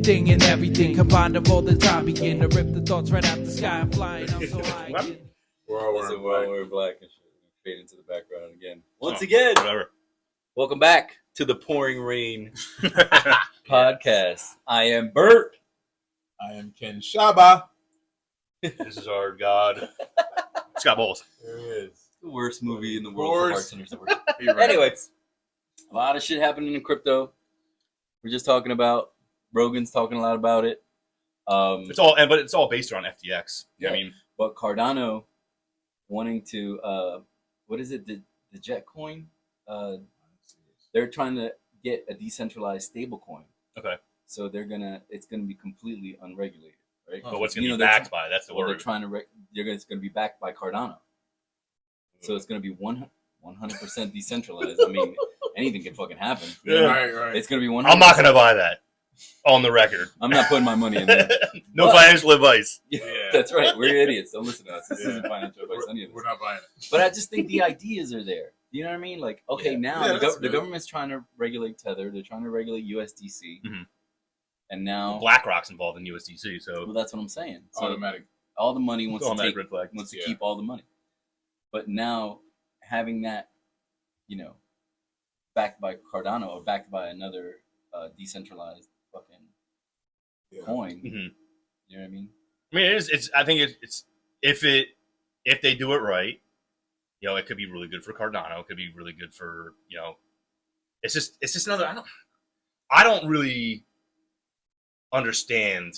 anything and everything combined of all the time. Begin to rip the thoughts right out the sky. I'm flying. I'm so high. We're black and shit. Fade into the background again. Once again, whatever. Welcome back to the Pouring Rain podcast. I am Bert. I am Ken Shaba. This is our god, Scott Bowles. There he is. The worst movie in the world for bartenders to work. Right. Anyways, a lot of shit happening in crypto. We're just talking about. Rogan's talking a lot about it. But it's all based around FTX. Yeah. I mean, but Cardano wanting to what is it? The Jet coin? They're trying to get a decentralized stable coin. Okay. So it's gonna be completely unregulated, right? But what's gonna be backed by? That's the word. They're trying to. It's gonna be backed by Cardano. So it's gonna be 100% decentralized. I mean, anything can fucking happen. Yeah. Right. It's gonna be 100%. I'm not gonna buy that. On the record. I'm not putting my money in there. No financial advice. Yeah, that's right. We're idiots. Don't listen to us. This isn't financial advice. We're not buying it. But I just think the ideas are there. You know what I mean? Like, okay, now the government's trying to regulate Tether. They're trying to regulate USDC. Mm-hmm. And now BlackRock's involved in USDC. So well, that's what I'm saying. So automatic. All the money wants to keep keep all the money. But now having that, backed by Cardano or backed by another decentralized fucking coin. Mm-hmm. You know what I mean? I mean, I think it's if they do it right, it could be really good for Cardano. It could be really good for It's just another. I don't really understand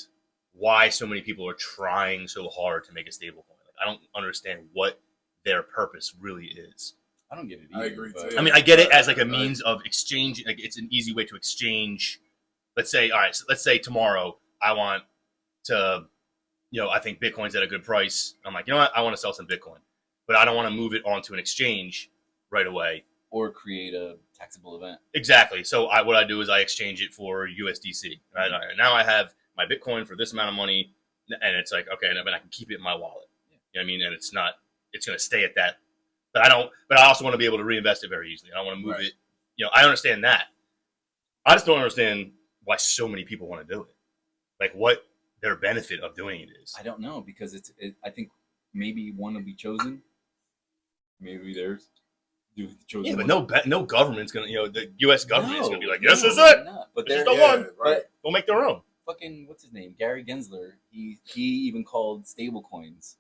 why so many people are trying so hard to make a stable coin. Like, I don't understand what their purpose really is. I don't get it either. I agree too. I mean, I get it as like a means of exchange. Like, it's an easy way to exchange. Let's say tomorrow I want to, I think Bitcoin's at a good price. I'm like, you know what? I want to sell some Bitcoin, but I don't want to move it onto an exchange right away. Or create a taxable event. Exactly. So what I do is I exchange it for USDC. Right? Now I have my Bitcoin for this amount of money, and it's like, okay, and I can keep it in my wallet. Yeah. You know what I mean? And it's going to stay at that. But I also want to be able to reinvest it very easily. I don't want to move it. I understand that. I just don't understand why so many people want to do it. Like, what their benefit of doing it is. I don't know, because I think maybe one will be chosen. Maybe there's chosen. Yeah, but no government's gonna. The U.S. government is gonna be like, this is it. But this is the one. Right. They'll make their own. Fucking what's his name? Gary Gensler. He even called stable coins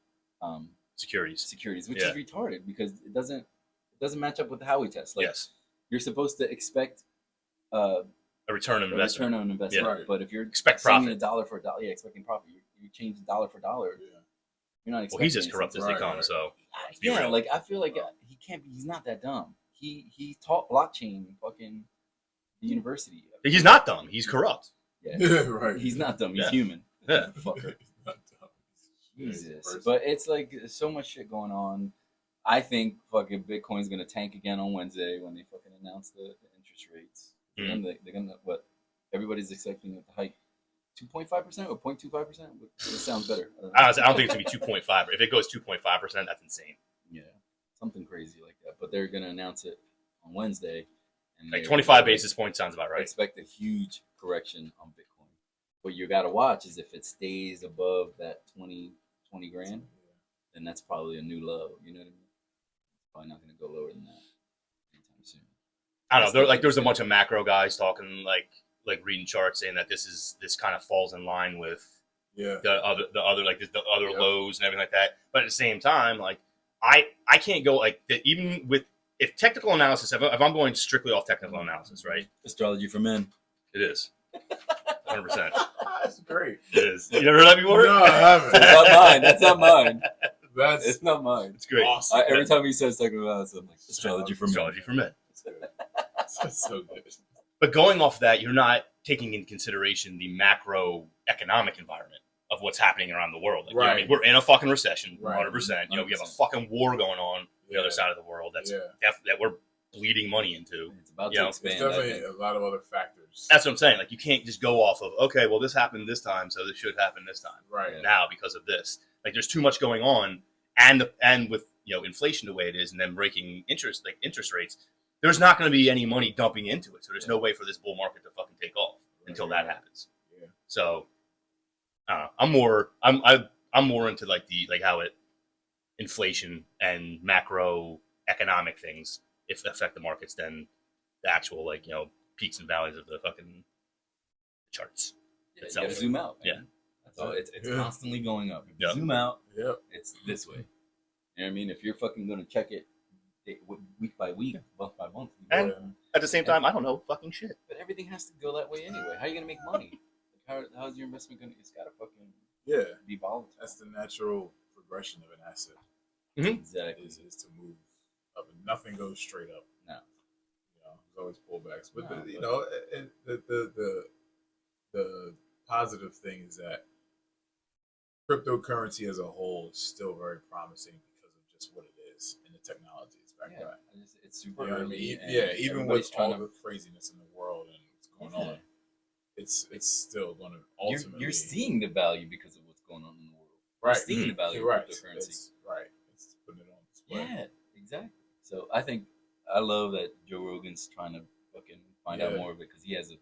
securities, which is retarded because it doesn't match up with the Howey test. Like, yes, you're supposed to expect a return on investment. Right. But if you're expect profit, a dollar for a dollar, expecting profit, you change the dollar for dollar. Yeah. You're not expecting. Well, he's as corrupt as they come. So yeah, like I feel like he can't be. He's not that dumb. He taught blockchain in fucking the university. He's not dumb. He's corrupt. Yeah, right. He's not dumb. He's human. Yeah. Fucker. Jesus. But it's like so much shit going on. I think fucking Bitcoin's gonna tank again on Wednesday when they fucking announce the interest rates. They're gonna what? Everybody's expecting it to hike 2.5% or 0.25%. It sounds better. I don't think it's gonna be 2.5. If it goes 2.5%, that's insane. Yeah, something crazy like that. But they're gonna announce it on Wednesday. And like 25 basis points sounds about right. Expect a huge correction on Bitcoin. What you got to watch is if it stays above that 20 grand, then that's probably a new low. You know what I mean? It's probably not going to go lower than that anytime soon. I don't know. There's a bunch of macro guys talking like reading charts saying that this kind of falls in line with the other lows and everything like that. But at the same time, like I can't go like that even with. If technical analysis, if I'm going strictly off technical analysis, right? Astrology for men. It is. 100%. That's great. It is. You never heard that before? No, I haven't. That's not mine. It's not mine. It's great. Awesome. Every time he says technical analysis, I'm like, astrology for men. Astrology for men. That's so good. But going off that, you're not taking into consideration the macroeconomic environment of what's happening around the world. Like, right. You know what I mean? We're in a fucking recession, 100%. Right. We have a fucking war going on the other side of the world that we're bleeding money into. It's about to expand. There's definitely a lot of other factors. That's what I'm saying. Like, you can't just go off of, okay, well, this happened this time, so this should happen this time. Right. Now because of this. Like, there's too much going on, and with inflation the way it is, and then breaking interest rates, there's not going to be any money dumping into it. So there's no way for this bull market to fucking take off until that happens. So I don't know. I'm more into like how inflation and macroeconomic things if affect the markets than the actual peaks and valleys of the fucking charts. You itself. gotta zoom out. Man. Yeah. That's all. It's constantly going up. If you Yeah. zoom out, It's this way. You know what I mean? If you're fucking gonna check it week by week, month by month, And at the same time, I don't know fucking shit. but everything has to go that way anyway. How are you gonna make money? How's your investment gonna? It's gotta fucking be volatile. That's the natural progression of an asset. Exactly. Is to move up, and nothing goes straight up. No. There's always pullbacks, but No, the positive thing is that cryptocurrency as a whole is still very promising because of just what it is and the technology it's backed by. It's super You know what I early. mean? and Yeah, even everybody's with all trying the craziness in the world and what's going Yeah. on, it's still going to ultimately. You're seeing the value because of what's going on in the world. right. You're seeing the value You're of right. cryptocurrency. It's putting it on display. Yeah, exactly. So I love that Joe Rogan's trying to fucking find out more of it because he has a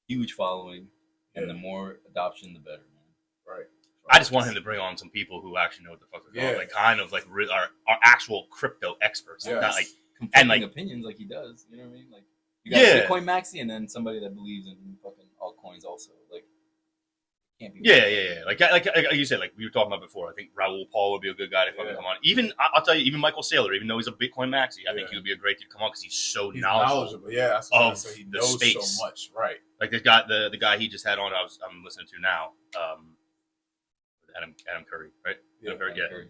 huge following, and the more adoption, the better, man. Right. I just want him to bring on some people who actually know what the fuck they're doing, like kind of like are actual crypto experts, not like conflicting opinions like he does. You know what I mean? Like you got Bitcoin maxi, and then somebody that believes in fucking altcoins also. Like can't be. Yeah. Like you said, like we were talking about before. I think Raul Paul would be a good guy to fucking come on. Even I'll tell you, even Michael Saylor, even though he's a Bitcoin maxi, I think he would be a great dude to come on because he's so knowledgeable. Yeah, that's what of he the knows space. so much. Right. Like the guy he just had on, I'm listening to now. Adam Curry, right? Yeah, Adam Curry, Curry.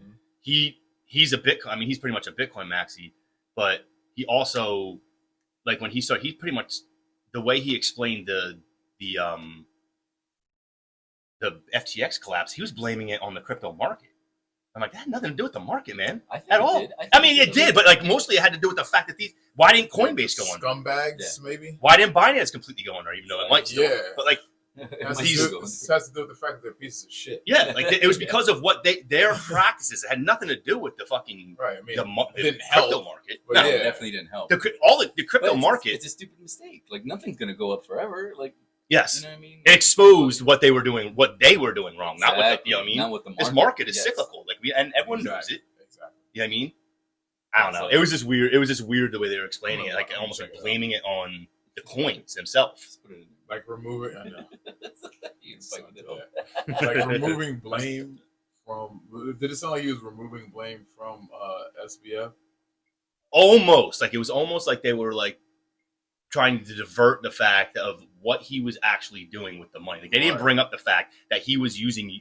He's a Bitcoin. I mean, he's pretty much a Bitcoin maxi, but he also, like when he started, he pretty much the way he explained the FTX collapse, he was blaming it on the crypto market. I'm like, that had nothing to do with the market, man, at all. I mean, it did, but like mostly it had to do with the fact that why didn't Coinbase go under? Scumbags, maybe. Why didn't Binance completely go under, even though it might still? But like. It has to do with the fact that they're pieces of shit. Yeah, like it was because of what their practices. It had nothing to do with the fucking right. I mean, the didn't crypto help, market. No, it definitely didn't help. The crypto market. It's a stupid mistake. Like nothing's gonna go up forever. Like yes, you know what I mean? It exposed what they were doing wrong. Exactly. Not what you know what I mean. Not what the market. This market is cyclical. Like and everyone knows it. Exactly. You know what I mean? I don't know. It was just weird. It was just weird the way they were explaining it, like almost like blaming it on the coins themselves. Like removing. I know. Yeah. Like removing blame from. Did it sound like he was removing blame from SBF? Almost like it was almost like they were like trying to divert the fact of what he was actually doing with the money. Like they didn't bring up the fact that he was using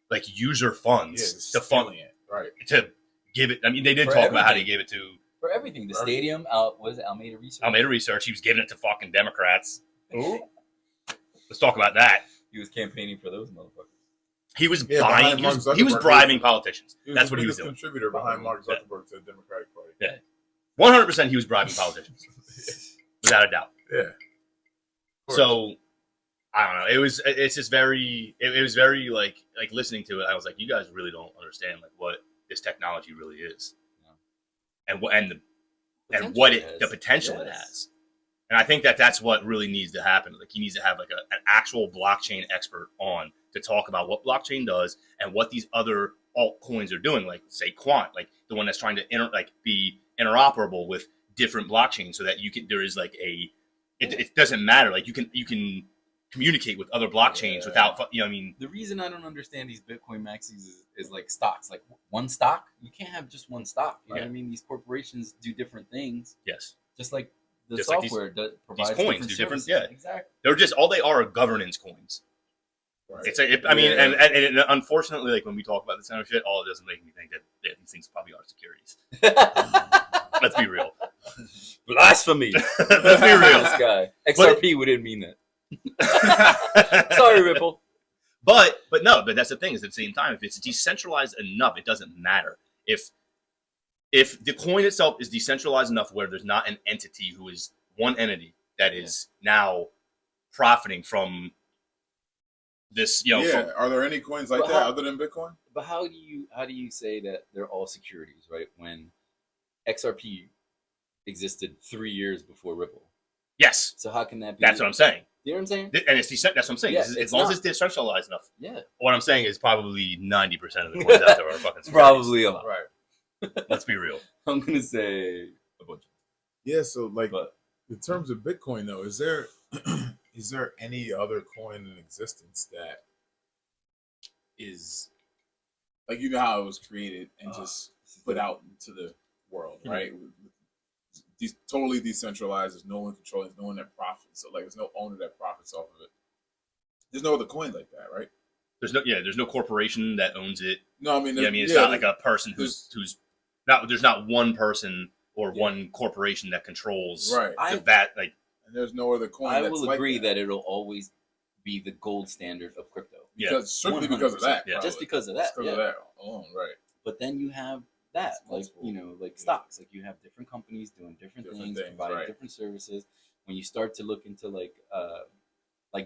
like user funds to fund it, right? To give it. I mean, they did talk about how they gave it to for everything. The stadium, was it Almeida Research? Almeida Research. He was giving it to fucking Democrats. Let's talk about that. He was campaigning for those motherfuckers. He was buying. He was bribing politicians. That's what he was doing. Contributor behind Mark Zuckerberg to the Democratic Party. Yeah, 100%. He was bribing politicians, without a doubt. Yeah. So I don't know. It's just very. It was very like listening to it. I was like, you guys really don't understand like what this technology really is, and what the potential it has. And I think that's what really needs to happen. Like he needs to have like an actual blockchain expert on to talk about what blockchain does and what these other altcoins are doing. Like say Quant, like the one that's trying to be interoperable with different blockchains, so that there is like it doesn't matter. Like you can communicate with other blockchains without you know what I mean. The reason I don't understand these Bitcoin maxis is like stocks. Like one stock, you can't have just one stock. You know what I mean? These corporations do different things. Yes, just like. The just software that provides these coins do different. services. Yeah, exactly. They're just all they are governance coins. Right. It's I mean, and unfortunately, like when we talk about this kind of shit, all it does is make me think that these things probably are securities. Let's be real. Blasphemy. Let's be real. This guy XRP wouldn't mean that. Sorry, Ripple. But that's the thing. Is at the same time, if it's decentralized enough, it doesn't matter. If the coin itself is decentralized enough where there's not an entity who is one entity that is now profiting from this, are there any coins like that other than Bitcoin? But how do you say that they're all securities, right? When XRP existed 3 years before Ripple, Yes, So how can that be? that's what I'm saying. You know what I'm saying? And it's that's what I'm saying. Yeah, As long as it's decentralized enough. Yeah, What I'm saying is probably 90% of the coins out there are fucking securities. probably a lot. Right. Let's be real. I'm gonna say a bunch. Yeah. So like, But in terms of Bitcoin, though, is there is there any other coin in existence that is like, you know how it was created and just put out into the world, right? Totally decentralized. There's no one controlling. There's no one that profits. So like, there's no owner that profits off of it. There's no other coin like that, right? There's no corporation that owns it. No, I mean, It's not like a person who's not. There's not one person or one corporation that controls right. Like, and there's no other coin. I that's will like agree that it'll always be the gold standard of crypto. because strictly because of that. Yeah. Just because of that. Just because of that alone, right? But then you have that, It's like, multiple. you know, like stocks. Like, you have different companies doing different things, providing right. different services. When you start to look into like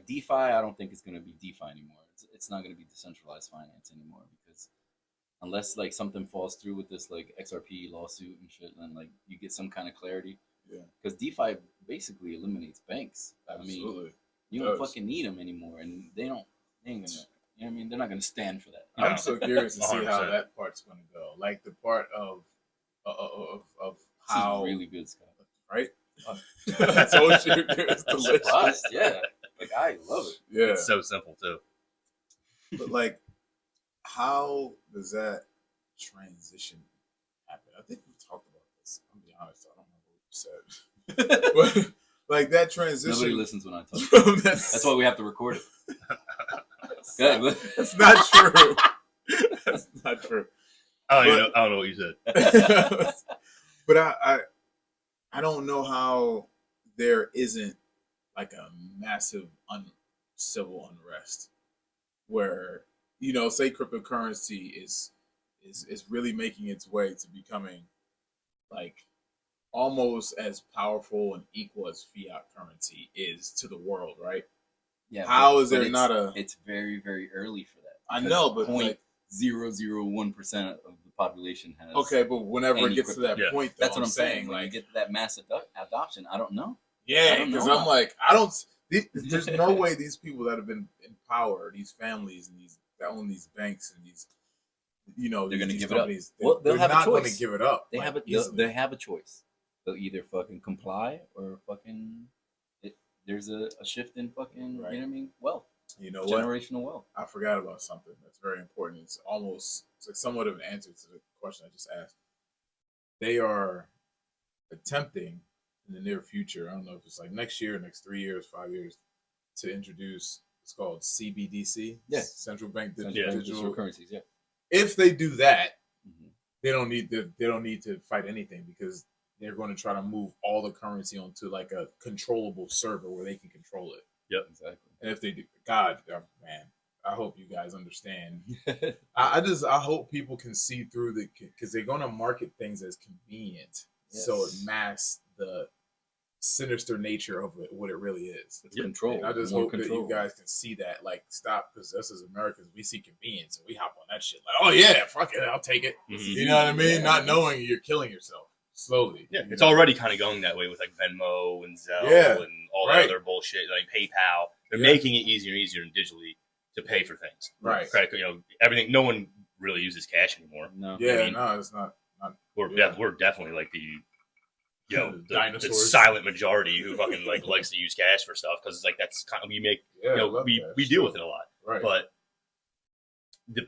DeFi, I don't think it's going to be DeFi anymore. It's not going to be decentralized finance anymore, because unless like something falls through with this like XRP lawsuit and shit, and like you get some kind of clarity. Yeah. Because DeFi basically eliminates banks. Absolutely. I mean, you don't fucking need them anymore, and they ain't gonna. You know what I mean? They're not gonna stand for that. I'm so curious to see 100%. how that part's going to go. Like the part of how This is really good, Scott. right. That's all it's delicious. Surprised, yeah. Like, I love it. Yeah, it's so simple too. but like, how does that transition happen? I think we talked about this. I'm gonna be honest, I don't remember what you said. But like that transition. Nobody listens when I talk. from That's why we have to record it. That's not true. That's not true. I don't know what you said. But I don't know how there isn't like a massive civil unrest where, you know, say cryptocurrency is really making its way to becoming like almost as powerful and equal as fiat currency is to the world, right? Yeah. How is there not a? It's very, very early for that. I know, but like 0.001% of the population has. okay, but whenever it gets to that Yeah. point, though, That's what I'm saying. When Like, you get to that mass adoption, I don't know. yeah, because I'm like, there's no know. way these people that have been in power, these families and these that own these banks and these, you know, They're gonna these give it up. companies, Well, they'll they're have a not going to choice. give it up. They like, have easily. they have a choice. They'll either fucking comply or fucking. There's a shift in fucking. Right. You know what I mean? Wealth. You know what? Generational wealth. I forgot about something that's very important. It's like somewhat of an answer to the question I just asked. They are attempting in the near future, I don't know if it's like next year, next 3 years, 5 years, to introduce it's called CBDC. Yeah. Central Bank Digital Digital currencies. Yeah. If they do that, Mhm. they don't need to fight anything because they're going to try to move all the currency onto like a controllable server where they can control it. Yep. Exactly. And if they do, God, man, I hope you guys understand. I hope people can see through because they're going to market things as convenient, so it masks the sinister nature of it, what it really is. It's control. And I just More hope that you guys can see that, like, stop, because us as Americans, we see convenience and we hop on that shit. Like, oh yeah, fuck it, I'll take it. Mhm. You know what I mean? Yeah. Not knowing you're killing yourself slowly. Yeah, you it's know? already kind of going that way with like Venmo and Zelle Yeah, and all right. that other bullshit, like PayPal. They're Yeah. making it easier and easier digitally to pay for things. Right. Credit, everything. No one really uses cash anymore. No. Yeah, I mean, no, it's not. We're Yeah. we're definitely like the the Dinosaurs. silent majority who fucking like likes to use cash for stuff because it's like that's kind of we make Yeah, I love we that. deal with it a lot. Right. But the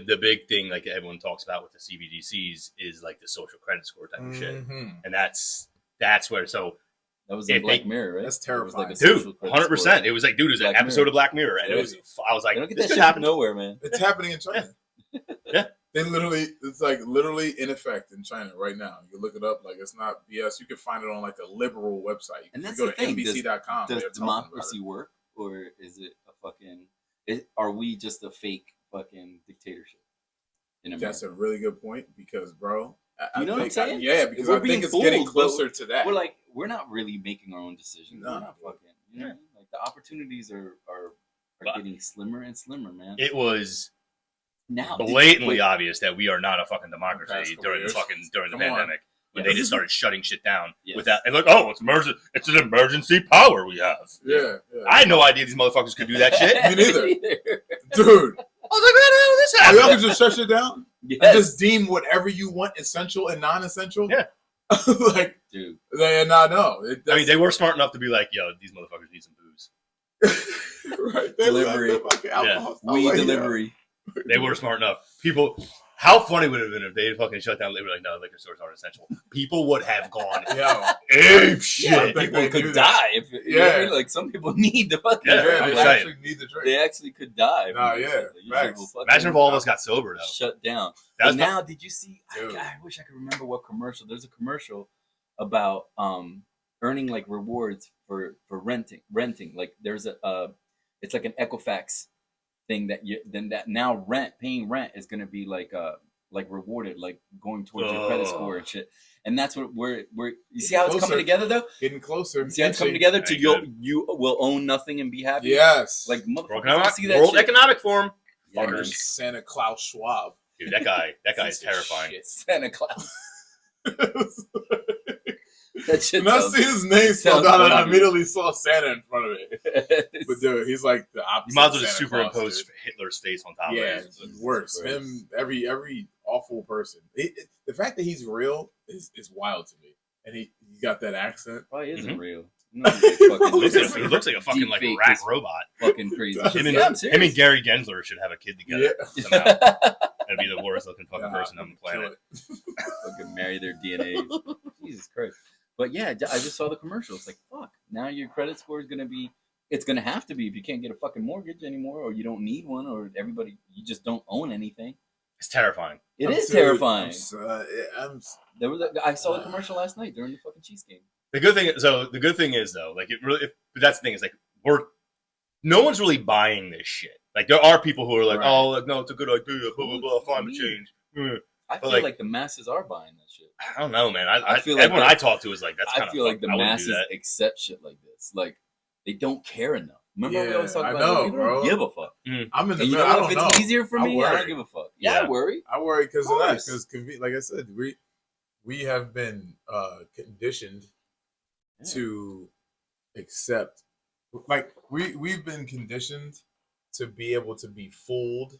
the big thing like everyone talks about with the CBDCs is like the social credit score type of shit, Mhm. and that's where That was in If Black they- Mirror, right? That's It was terrifying. a social dude, credit 100%. score. It was like, dude, it was an Black episode Mirror. of Black Mirror, and Crazy. I was like, They don't get this that could shit happen. from nowhere, man. It's happening in China. Yeah. They literally in effect in China right now. You can look it up. Like, it's not BS. You can find it on like a liberal website. And You that's go the to thing. NBC.com. Does they're talking about democracy it. work, or is it a fucking? Are we just a fake fucking dictatorship in America? That's a really good point because, bro. You know what I'm saying? Yeah, because We're I think being it's getting fooled, but closer to that. We're not really making our own decisions. No. We're not fucking. You know what I mean? Like, the opportunities are But- getting slimmer and slimmer, man. It was Now, blatantly wait, obvious that we are not a fucking Past democracy couple during years. the Come on. pandemic. when Yes. they just started shutting shit down Yes. without, and like, oh, it's an emergency power we have. Yeah. I had no idea these motherfuckers could do that shit. Me neither. Dude. I was like, how the hell did this Oh, y'all happen? can just shut shit down? Yes. And just deem whatever you want essential and non-essential? Yeah. Like, Dude. no. I mean, they were smart enough to be like, yo, these motherfuckers need some booze. Right. They Delivery. left the fucking alcohol. I'm Weed like, delivery. They were smart enough. People, how funny would it have been if they fucking shut down? They were like, no, liquor stores aren't essential. People would have gone Yo. ape shit. Yeah, People they could do die. If, you know what I Yeah. mean? Like some people need the fucking Yeah, drink. Yeah, I'm they saying. actually need the drink. They actually could die. Nah, from this yeah, shit. Like, you facts. will fucking Imagine if all of us got sober, though. shut down. That was But now, did you see? Dude. I wish I could remember what commercial. There's a commercial about earning like rewards for renting. Like there's it's like an Equifax thing that now paying rent is gonna be like rewarded, like going towards your credit score and shit. And that's what we're you see how it's Closer. coming together though? Getting closer. You see how it's coming together to Ain't you will own nothing and be happy. Yes. Like World motherfuckers see that World shit. Economic Forum. Yeah, fucking man. Santa Claus Schwab. Dude, that guy is Piece of terrifying. shit. Santa Claus. When That shit I sounds- see his name spelled sounds out, I funny. immediately saw Santa in front of it. But dude, he's like the opposite. You might as well of just Santa Claus, superimpose dude. Hitler's face on top Yeah, of it. it's worse. Him, every awful person. The fact that he's real is wild to me, and he got that accent. Probably isn't Mhm. real. No, he's fucking He looks like a fucking like deep rat fake robot. fucking crazy. Him and, Yeah, I'm him and serious. Gary Gensler should have a kid together. Yeah. Somehow. That'd be the worst looking fucking Nah, person on the planet. kill it. Fucking marry their DNA. Jesus Christ. But yeah, I just saw the commercial. It's like, fuck. Now your credit score is gonna be. It's gonna have to be if you can't get a fucking mortgage anymore, or you don't need one, or you just don't own anything. It's terrifying. It I'm is too- terrifying. I'm I saw the commercial last night during the fucking Chiefs game. The good thing is though, like it really. But that's the thing is like no one's really buying this shit. Like there are people who are like, Right. oh, like no, it's a good idea, blah blah blah, climate change. I feel like- like the masses are buying that shit. I don't know, man. I feel like everyone that- I talk to is like, that's kind I of. feel like the I wouldn't do masses that. accept shit like this. Like they don't care enough. Remember we Yeah, always talk I about know, like, people bro. don't give a fuck. I'm in the And you middle. know I what? If don't it's know. easier for I me, I worry. don't give a fuck. Yeah, I Yeah. worry. I worry because of that. course. Because, like I said, we have been conditioned Yeah. to accept. Like we've been conditioned to be able to be fooled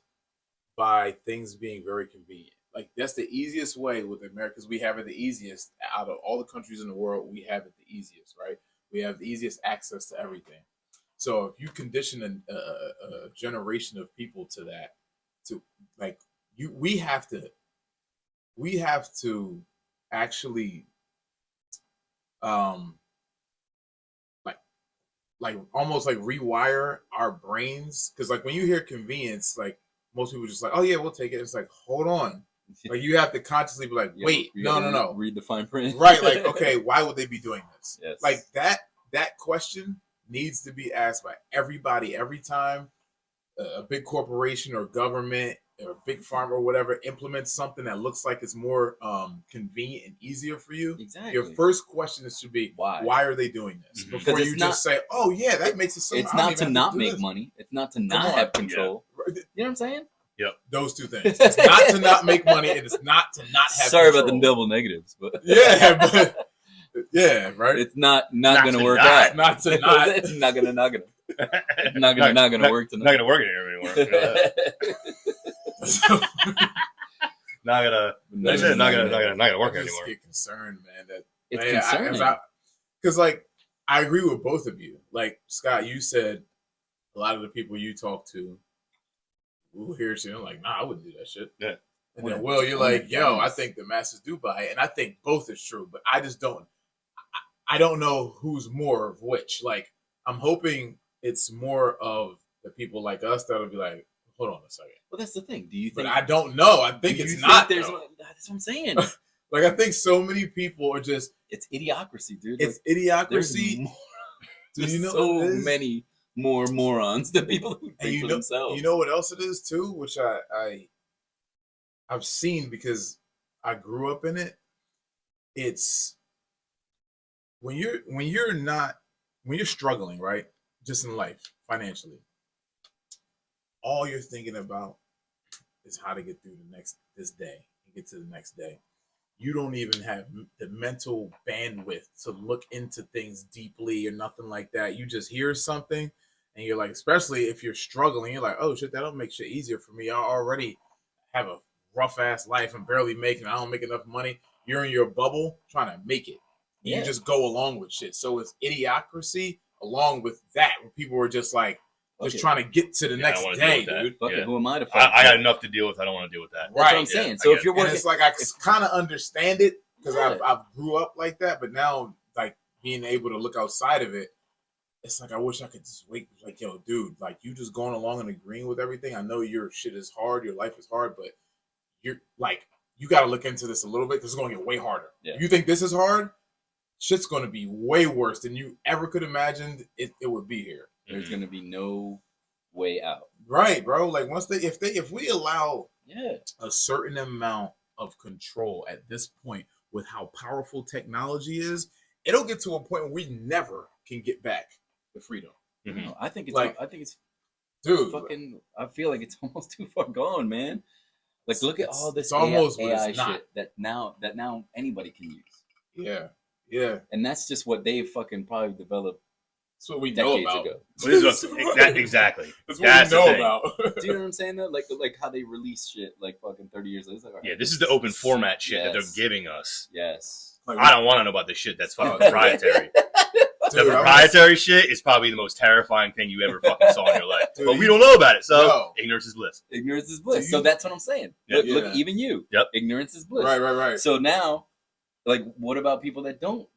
by things being very convenient. Like that's the easiest way with America, because we have it the easiest out of all the countries in the world. We have it the easiest, right? We have the easiest access to everything. So if you condition a generation of people to that, to like we have to actually like almost like rewire our brains, because like when you hear convenience, like most people just like, oh yeah, we'll take it. It's like, hold on, like you have to consciously be like, Yeah, wait, you no, gotta read the fine print. right, like okay, why would they be doing this? Yes. Like that question needs to be asked by everybody every time a big corporation or government or big pharma or whatever implements something that looks like it's more convenient and easier for you. Exactly. Your first question should be, Why? are they doing this? Mhm. Before 'Cause you it's just say, oh yeah, that makes it so. It's I don't not even to have not do make this. money. It's not to not on. have control. Right. You know what I'm saying? Those two things. It's not to not make money, and it's not to not have Sorry control. about the double negatives, but Yeah, but yeah, right. it's not Not gonna to work not. out. Not to not. It's not gonna It's not gonna work tonight. Not gonna work anymore. You know that. Not gonna. Like I said, not gonna work I just anymore. get concerned, man. That It's man, concerning. because like I agree with both of you. Like Scott, you said a lot of the people you talk to will hear shit. I'm like, nah, I wouldn't do that shit. Yeah. And then Will, you're like, yo, I think the masses do buy it, and I think both is true, but I just don't. I don't know who's more of which. Like, I'm hoping it's more of the people like us that'll be like, hold on a second. Well, that's the thing. Do you But think? I don't know. I do think you it's think not. There's. though. That's what I'm saying. Like, I think so many people are just. It's idiocracy, dude. It's Like, there's idiocracy. more- Do there's you know so what it is? many more morons than people who And think for themselves. you know what else it is too, which I've seen because I grew up in it. It's when you're struggling, right? Just in life, financially, all you're thinking about is how to get through this day and get to the next day. you don't even have the mental bandwidth to look into things deeply or nothing like that. You just hear something and you're like, especially if you're struggling, you're like, oh shit, that'll make shit easier for me. I already have a rough ass life. I'm barely making, I don't make enough money. You're in your bubble trying to make it. Yeah. You just go along with shit. So it's idiocracy along with that, where people are just like, just trying to get to the next day, dude. Fuck it, who am I to fight? I got enough to deal with. I don't want to deal with that. That's what I'm saying. So if you're working, and it's like I kind of understand it because I've grew up like that, but now like being able to look outside of it, it's like I wish I could just wait. Like, yo, dude, like you just going along and agreeing with everything. I know your shit is hard, your life is hard, but you're like you got to look into this a little bit because it's going to get way harder. Yeah. You think this is hard? Shit's going to be way worse than you ever could imagine it would be here. There's going to be no way out. Right, bro. Like if we allow yeah a certain amount of control at this point with how powerful technology is, it'll get to a point where we never can get back the freedom. Mm-hmm. You know, I think it's dude. Fucking. I feel like it's almost too far gone, man. Like look at all this AI shit that now anybody can use. Yeah. Yeah. And that's just what they fucking probably developed. That's what we know about. Ago. Exactly. That's what we know about. Do you know what I'm saying? Though? Like how they release shit like fucking 30 years later. Like, yeah, this is the open format shit that they're giving us. Yes. Like, I don't want to know about this shit that's fucking proprietary. The proprietary shit is probably the most terrifying thing you ever fucking saw in your life. Dude, but we don't know about it, so ignorance is bliss. Ignorance is bliss. So that's what I'm saying. Look, even you. Yep. Ignorance is bliss. Right. So now, like, what about people that don't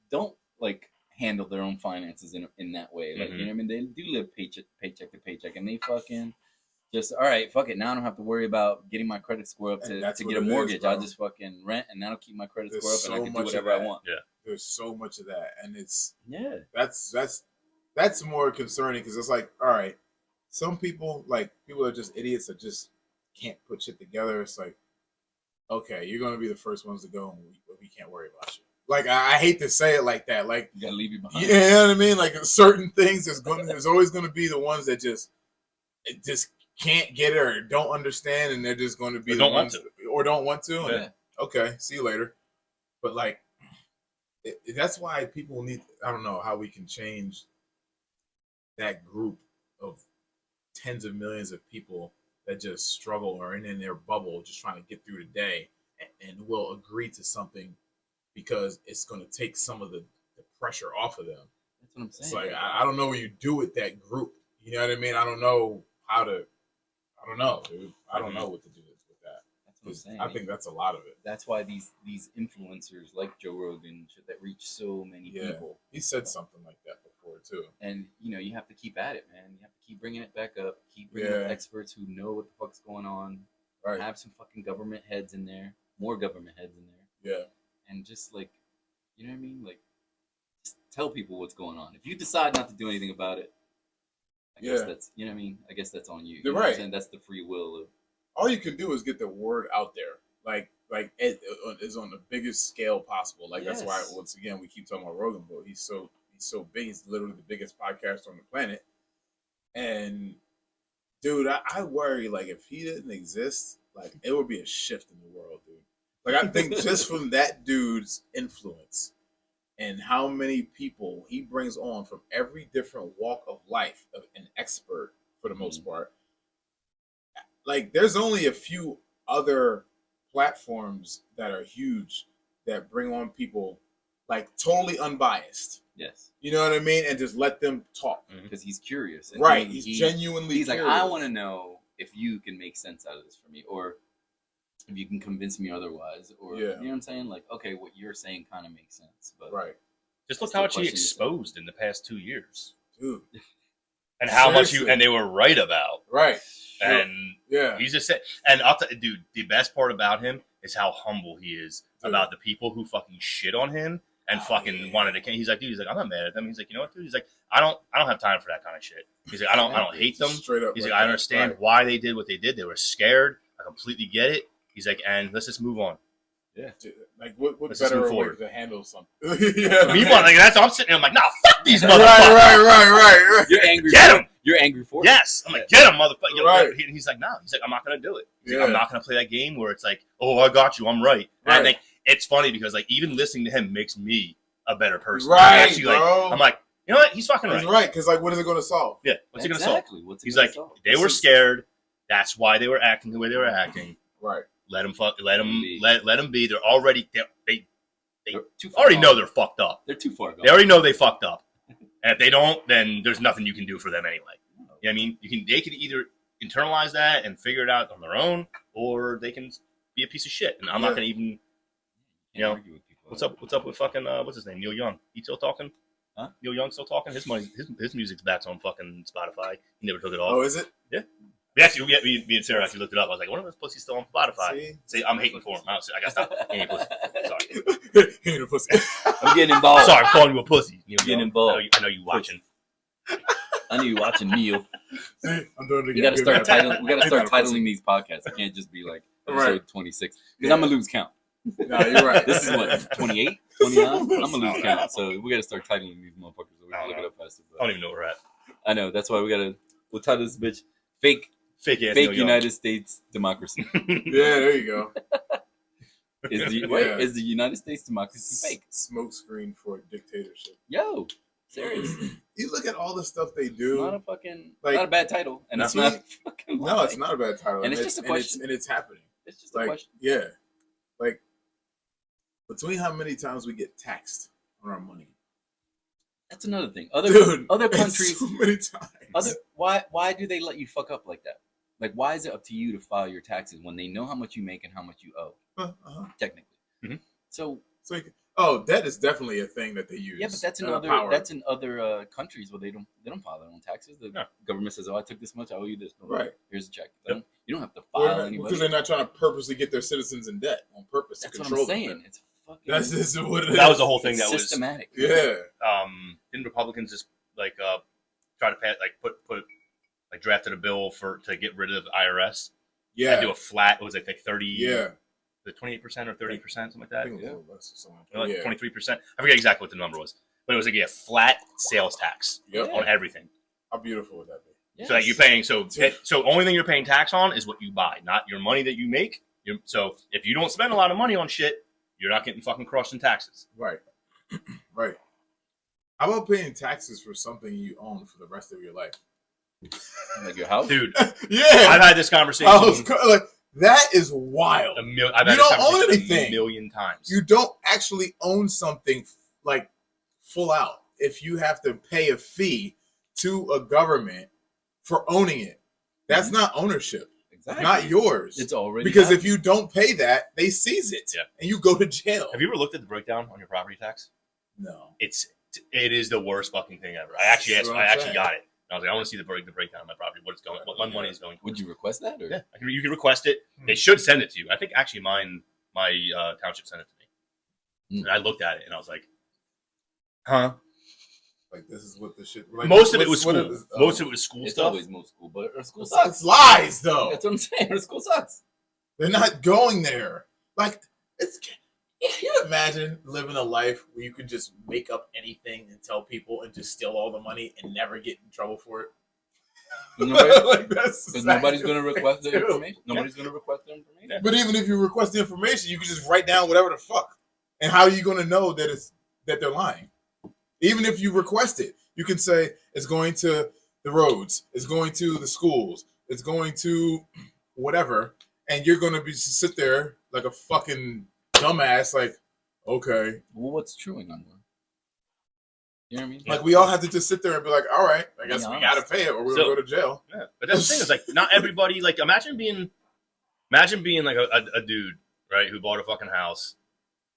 like handle their own finances in that way? Like, you know what I mean? They do live paycheck to paycheck, and they fucking just all right. Fuck it. Now I don't have to worry about getting my credit score up to get a mortgage. I'll just fucking rent, and that'll keep my credit score up, and I can do whatever I want. Yeah. There's so much of that, and it's that's more concerning because it's like, all right, some people are just idiots that just can't put shit together. It's like, okay, you're gonna be the first ones to go, and we can't worry about you. Like I hate to say it like that. Like you gotta leave you behind. You know what I mean? Like certain things, there's always gonna be the ones that just can't get it or don't understand, and they're just going to be the ones or don't want to. And, okay, see you later. But like. That's why people need. I don't know how we can change that group of tens of millions of people that just struggle or are in their bubble, just trying to get through the day, and will agree to something because it's going to take some of the pressure off of them. That's what I'm saying. It's like I don't know what you do with that group. You know what I mean? I don't know how to. I don't know, dude. I don't know what to do with that. That's what I'm saying. I think that's a lot of it. That's why these influencers like Joe Rogan that reach so many people. He said something like that before too. And you have to keep at it, man. You have to keep bringing it back up. Keep bringing up experts who know what the fuck's going on. Right. Have some fucking government heads in there. More government heads in there. Yeah. And just like, you know what I mean? Like, just tell people what's going on. If you decide not to do anything about it, I guess that's, you know what I mean? I guess that's on you. You're right. Right. That's the free will of. All you can do is get the word out there. Like it is on the biggest scale possible. Like that's why once again we keep talking about Rogan, but he's so big. He's literally the biggest podcaster on the planet. And dude, I worry like if he didn't exist, like it would be a shift in the world, dude. Like I think just from that dude's influence and how many people he brings on from every different walk of life, an expert for the most part. Like there's only a few other platforms that are huge that bring on people like totally unbiased. Yes. You know what I mean? And just let them talk. Because he's curious. And right. He's genuinely He's curious. like, I want to know if you can make sense out of this for me, or if you can convince me otherwise, or you know what I'm saying? Like, okay, what you're saying kind of makes sense. But just look how much he exposed in the past 2 years. Dude. And how much and they were right about. Right. And he's just saying, and I'll tell you, dude, the best part about him is how humble he is about the people who fucking shit on him and fucking wanted to. He's like, dude, I'm not mad at them. He's like, you know what, dude? He's like, I don't have time for that kind of shit. He's like, I don't hate them. Straight up. He's like, I understand why they did what they did. They were scared. I completely get it. He's like, and let's just move on. Yeah. Dude, like what better way to handle something? Meanwhile, like that's I'm sitting there. I'm like, nah, fuck these motherfuckers. Right. You're angry. Get him. You're angry for it. Yes. I'm like, get him, motherfucker. Right. He's like, no. He's like, I'm not gonna do it. He's like, I'm not gonna play that game where it's like, oh, I got you. I'm right. And like, it's funny because like even listening to him makes me a better person. Right, Actually, bro. I'm like, you know what? He's fucking right. He's right, because like, what is it going to solve? Yeah, what's he gonna solve? What's He's gonna like, solve? they were scared. That's why they were acting the way they were acting. Right. Let them fuck. Let them Be. let them be. They're already they They're too far already gone. know they're fucked up. They're too far gone. They already know they fucked up. And if they don't, then there's nothing you can do for them anyway. You know what I mean? They can either internalize that and figure it out on their own, or they can be a piece of shit. And I'm not gonna even, you know, what's up with fucking what's his name? Neil Young. He still talking? Huh? Neil Young still talking? His music's back on fucking Spotify. He never took it off. Oh, is it? Yeah. Me and Sarah actually looked it up. I was like, one of those pussies still on Spotify. See, I'm hating for him. I gotta stop. He ain't a pussy. Sorry. He ain't a pussy. I'm getting involved. Sorry, I'm calling you a pussy. Neil Getting Young. involved. I know you watching. I know you're watching Neil. See, I'm doing it again. We gotta start titling. We gotta He's start not a pussy. titling these podcasts. It can't just be like Right. episode 26 because I'm gonna lose count. No, you're right. This is what 28, 29. I'm gonna lose count. So we gotta start titling these motherfuckers. So we I can don't look know. it up faster. I don't even know where we're at. I know that's why we'll title this bitch fake Fake ass Neil Young. United States democracy. Yeah, there you go. Is the United States democracy fake? Smoke screen for dictatorship. Yo, serious. You look at all the stuff they It's do. not a fucking Like, not a bad title, and it's between- not a fucking No, lie. it's not a bad title. And it's just a question. And it's happening. It's just a Like, question. yeah. Like, between how many times we get taxed on our money. That's another thing. Other Dude, other it's countries, so many times. why do they let you fuck up like that? Like, why is it up to you to file your taxes when they know how much you make and how much you owe? Technically. Mhm. So that is definitely a thing that they use. yeah, but that's in power. in other countries where they don't file their own taxes. The No. government says, "Oh, I took this much, I owe you this." Right. Here's a check. Yep. You don't have to Well, file anybody. because they're not trying to purposely get their citizens in debt on purpose That's to what control I'm saying. them. It's fucking. That's just what it is. That was the whole thing it's that was systematic. Yeah. didn't Republicans just like try to pass, like put like drafted a bill to get rid of the IRS Yeah. and do a flat, what was it, like 30 Yeah. the 28% or 30%, something like that, I think it was a little less or something. like Yeah. 23%. I forget exactly what the number was, but it was like a flat sales tax Yep. on everything. How beautiful would that be? Yes. So that you're paying, so only thing you're paying tax on is what you buy, not your money that you make. So if you don't spend a lot of money on shit, you're not getting fucking crushed in taxes. Right. Right. How about paying taxes for something you own for the rest of your life? Like your house, Dude, Yeah. I've had this conversation Like, that is wild. I've You had this don't own conversation anything. a million times. You don't actually own something like full out if you have to pay a fee to a government for owning it. That's not ownership. exactly. Not yours. It's already because if happening. you don't pay that, they seize it. Yeah. And you go to jail. Have you ever looked at the breakdown on your property tax? No. It is the worst fucking thing ever. I actually That's what I'm saying. got it. And I was like, I want to see the breakdown of my property. What my money is going. Would you request that? Or? Yeah, you can request it. They should send it to you. I think actually my township sent it to me, and I looked at it and I was like, huh? Like, this is what the shit. Like, Most of it was what school. is- Most of it was school It's stuff. always most school, but our school It's sucks. lies, though. That's what I'm saying. Our school sucks. They're not going there. Like, it's. Can you imagine living a life where you could just make up anything and tell people and just steal all the money and never get in trouble for it? Like, that's Because nobody's going to exactly request the what they do. information. Nobody's going to request the information. Yeah. But even if you request the information, you can just write down whatever the fuck. And how are you going to know that they're lying? Even if you request it, you can say it's going to the roads, it's going to the schools, it's going to whatever, and you're going to sit there like a fucking dumbass, like, okay. Well, what's true anymore? You know what I mean? Like, we all have to just sit there and be like, all right, I guess Be we honest. got to pay it or we're So- going to go to jail. Yeah, but that's the thing is like not everybody like imagine being like a dude, right, who bought a fucking house.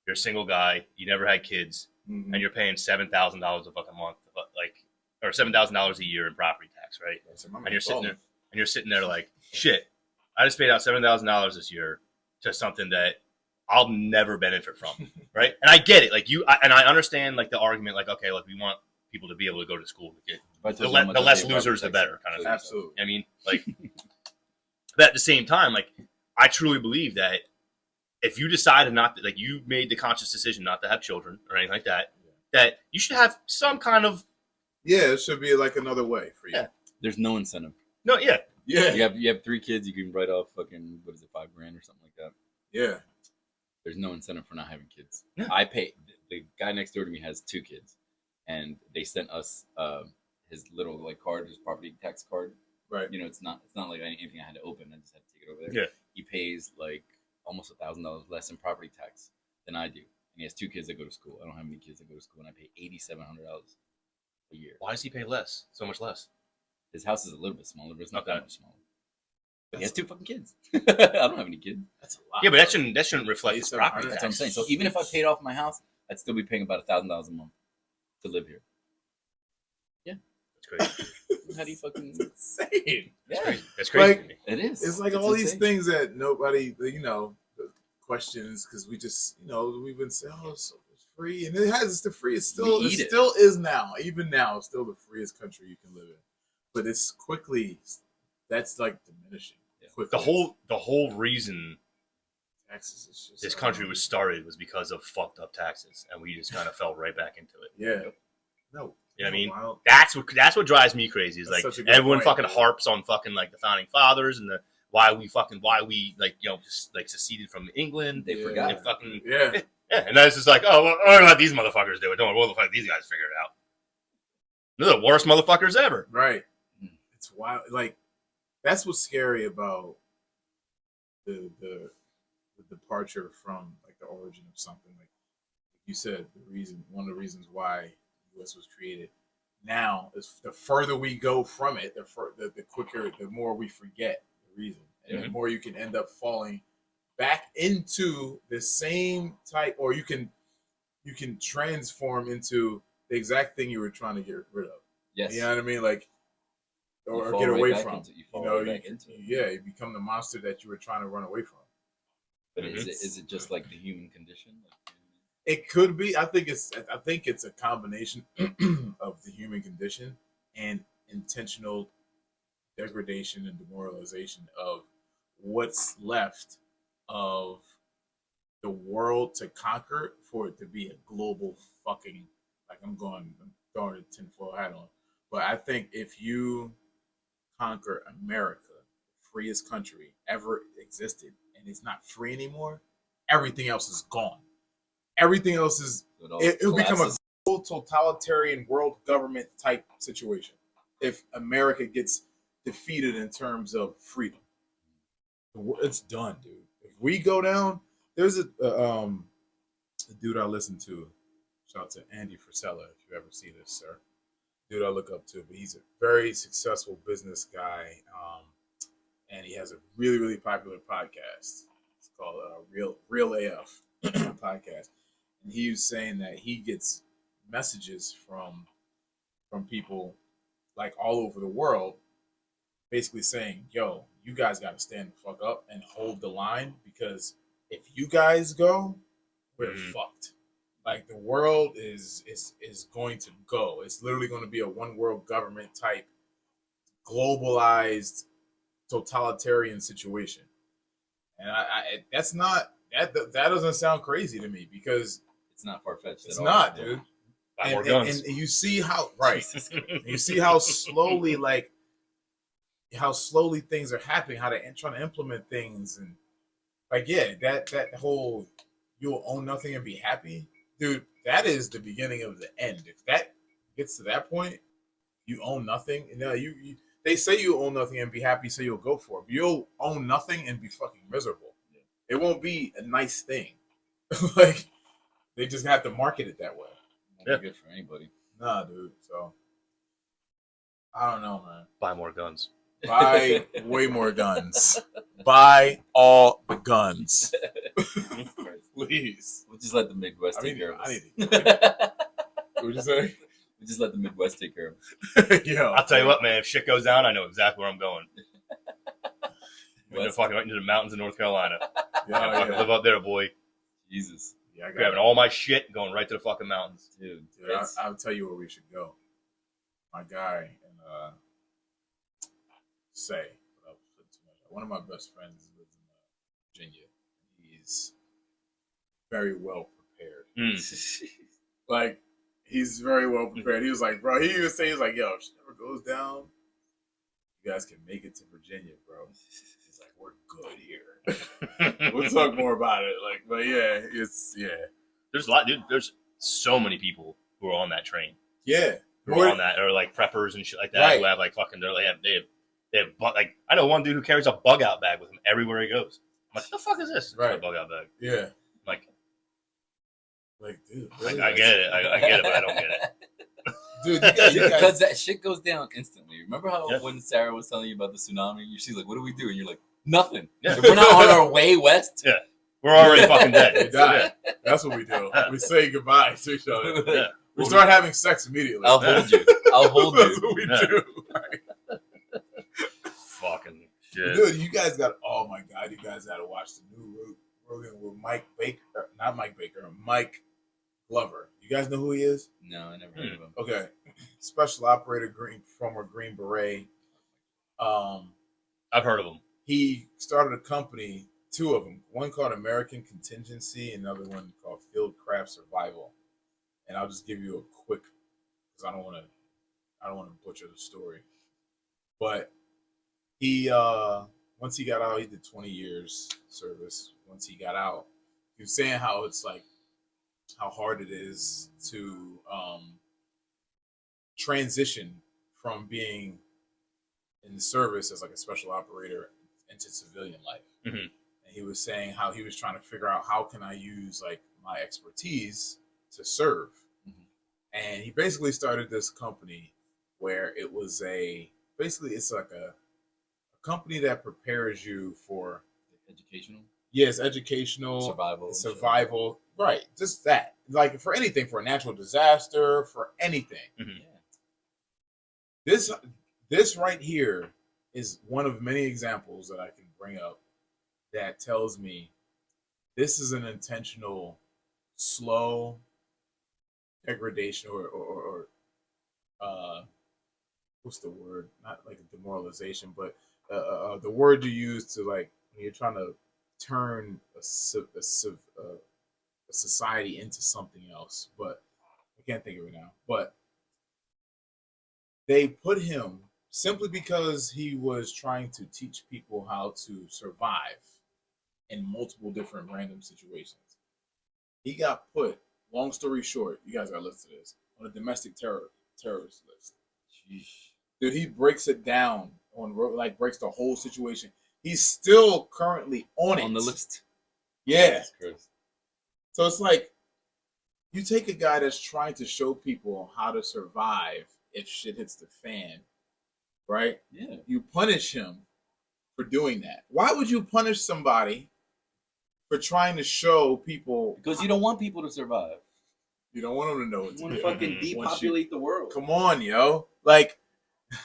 You're a single guy, you never had kids, Mhm. and you're paying $7,000 a fucking month, like, or $7,000 a year in property tax, right? And you're sitting there like, shit, I just paid out $7,000 this year to something that I'll never benefit from, right? And I get it, like I understand like the argument, like okay, like we want people to be able to go to school, to get But the less losers, the better, kind of thing. Absolutely. I mean, like, but at the same time, like, I truly believe that if you decided not to, like, you made the conscious decision not to have children or anything like that, that you should have some kind of Yeah, it should be like another way for you. Yeah. There's no incentive. no, yeah, Yeah. You have 3 kids, you can write off fucking, what is it, $5,000 or something like that. Yeah. there's no incentive for not having kids. Yeah. I pay. The guy next door to me has 2 kids, and they sent us his little like card, his property tax card. Right. You know, it's not like anything I had to open. I just had to take it over there. Yeah. He pays like almost $1,000 less in property tax than I do, and he has 2 kids that go to school. I don't have any kids that go to school, and I pay $8,700 a year. Why does he pay less? So much less. His house is a little bit smaller, but it's not Okay. that much smaller. But he has 2 fucking kids. I don't have any kids. That's a lot. Yeah, but that shouldn't reflect his 8,700. property That's what I'm tax. saying. So even if I paid off my house, I'd still be paying about $1,000 a month to live here. That's crazy. How do you fucking? It's insane. That's Yeah, crazy. That's crazy Like, to me. it is. It's like It's all these insane. things that nobody, questions because we just, we've been saying, oh, it's free, and it's the free. It's still, We it eat it. still is now. Even now, it's still the freest country you can live in. But it's quickly, that's like diminishing. Yeah. Quickly. The whole reason Taxes is just this country was started was because of fucked up taxes, and we just kind of fell right back into it. Yeah. No. You know what I mean? Wow. That's what drives me crazy. Is That's like such a good everyone point, fucking dude. harps on fucking like the founding fathers and the why we like just like seceded from England. They Yeah. forgot. And fucking Yeah. yeah, and then it's just like, oh, well, we're gonna let these motherfuckers do it. Don't worry, we'll let these guys figure it out. They're the worst motherfuckers ever. Right. Mm. It's wild. Like, that's what's scary about the departure from like the origin of something. Like you said, one of the reasons why the U.S. was created. Now is the further we go from it, the quicker, the more we forget the reason, and the more you can end up falling back into the same type, or you can transform into the exact thing you were trying to get rid of. Yes. You know what I mean? Like, You or fall get right away back from. into- you fall right back you, into it. yeah, you become the monster that you were trying to run away from. But Mhm. is it just like the human condition? It could be. I think it's a combination of the human condition and intentional degradation and demoralization of what's left of the world to conquer for it to be a global fucking, like I'm throwing a tinfoil hat on. But I think if you conquer America, the freest country ever existed, and it's not free anymore, everything else is gone. Everything else is, it'll become a global totalitarian world government type situation if America gets defeated in terms of freedom. It's done, dude. If we go down, there's a dude I listen to. Shout out to Andy Frisella, if you ever see this, sir. Dude I look up to, but he's a very successful business guy, and he has a really, really popular podcast. It's called Real AF podcast. And he was saying that he gets messages from people like all over the world, basically saying, "Yo, you guys got to stand the fuck up and hold the line, because if you guys go, we're fucked. Like, the world is going to go. It's literally going to be a one world government type, globalized, totalitarian situation." And that doesn't sound crazy to me, because It's not far fetched. it's not, dude. Buy more guns. And you see how you see how slowly things are happening, how they're trying to implement things, and that whole you'll own nothing and be happy, dude. That is the beginning of the end. If that gets to that point, you own nothing. You they say you own nothing and be happy, so you'll go for it. But you'll own nothing and be fucking miserable. It won't be a nice thing. Like, they just have to market it that way. Won't be good for anybody. Nah, dude. So I don't know, man. Buy more guns. Buy way more guns. Buy all the guns, please. We'll just let the Midwest I take mean, care of us. What'd you say? We just let the Midwest take care of us. Yo, I'll tell you what, man. If shit goes down, I know exactly where I'm going. West. Fucking right into the mountains of North Carolina. Yeah, Fucking yeah. live up there, boy. Jesus, Yeah, I got Grabbing it. all my shit and going right to the fucking mountains. dude. Dude, I'll tell you where we should go. My guy in say, without putting too much. One of my best friends lives in Virginia. He's very well prepared. Like, he's very well prepared. He was like, bro, he even say, he's like, yo, if she never goes down, you guys can make it to Virginia, bro. he's like, we're good here. We'll talk more about it. Like, but yeah, There's a lot, dude. There's so many people who are on that train. Yeah. Who are on that, or like preppers and shit like that, who have like fucking, they have like, I know one dude who carries a bug out bag with him everywhere he goes. I'm like, what the fuck is this? Right. A bug out bag. Yeah. Like, dude, I really? get it. I get it, but I don't get it. Dude, you guys, Because that shit goes down instantly. Remember how Yeah. when Sarah was telling you about the tsunami, she's like, "What do we do?" And you're like, "Nothing. Yeah. If we're not on our way west." Yeah. We're already fucking we dead. die. That's what we do. We say goodbye to each other. Yeah. We start having sex immediately. I'll hold you. I'll hold That's you. what we Yeah. do. Fucking shit. Dude, you guys got, oh my God, you guys got to watch the new Rogan with Mike Baker, not Mike Baker, Mike Glover. You guys know who he is? No, I never heard of him. Okay. Special operator, former Green Beret. I've heard of them. He started a company, two of them, one called American Contingency, another one called Fieldcraft Survival. And I'll just give you a quick, because I don't want to butcher the story. But he once he got out, he did 20 years service. Once he got out, he was saying how it's like how hard it is to transition from being in the service as like a special operator into civilian life. Mm-hmm. And he was saying how he was trying to figure out how can I use like my expertise to serve. Mm-hmm. And he basically started this company where it was it's like a company that prepares you for Educational? yes, educational survival, right? Just that, like for anything, for a natural disaster, for anything. Mm-hmm. Yeah. This right here is one of many examples that I can bring up that tells me this is an intentional, slow degradation or what's the word? Not like a demoralization, but the word you use to like when you're trying to turn a society into something else. But I can't think of it now. But they put him simply because he was trying to teach people how to survive in multiple different random situations. He got put, long story short, you guys gotta listen to this, on a domestic terrorist list. Sheesh. Dude, he breaks it down breaks the whole situation. He's still currently on the list. Yeah. So it's like you take a guy that's trying to show people how to survive if shit hits the fan, right? Yeah. You punish him for doing that. Why would you punish somebody for trying to show people? Because you don't want people to survive. You don't want them to know what to do. You want to fucking depopulate the world. Come on, yo. Like,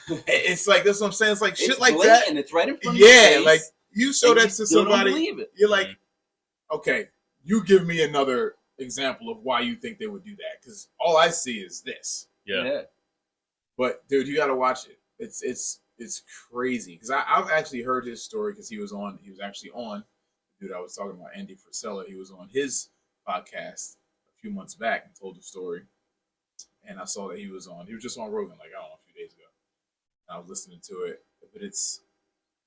it's like, that's what I'm saying. It's like It's shit like blatant. that. It's right in front of your face. Yeah, like, you show that to somebody. Don't believe it. You're like, okay, you give me another example of why you think they would do that. Because all I see is this. Yeah. But, dude, you got to watch it. It's crazy. Because I've actually heard his story because he was actually on, dude, I was talking about Andy Frisella. He was on his podcast a few months back and told the story. And I saw that he was just on Rogan, like, I don't know, a few days ago. And I was listening to it. But it's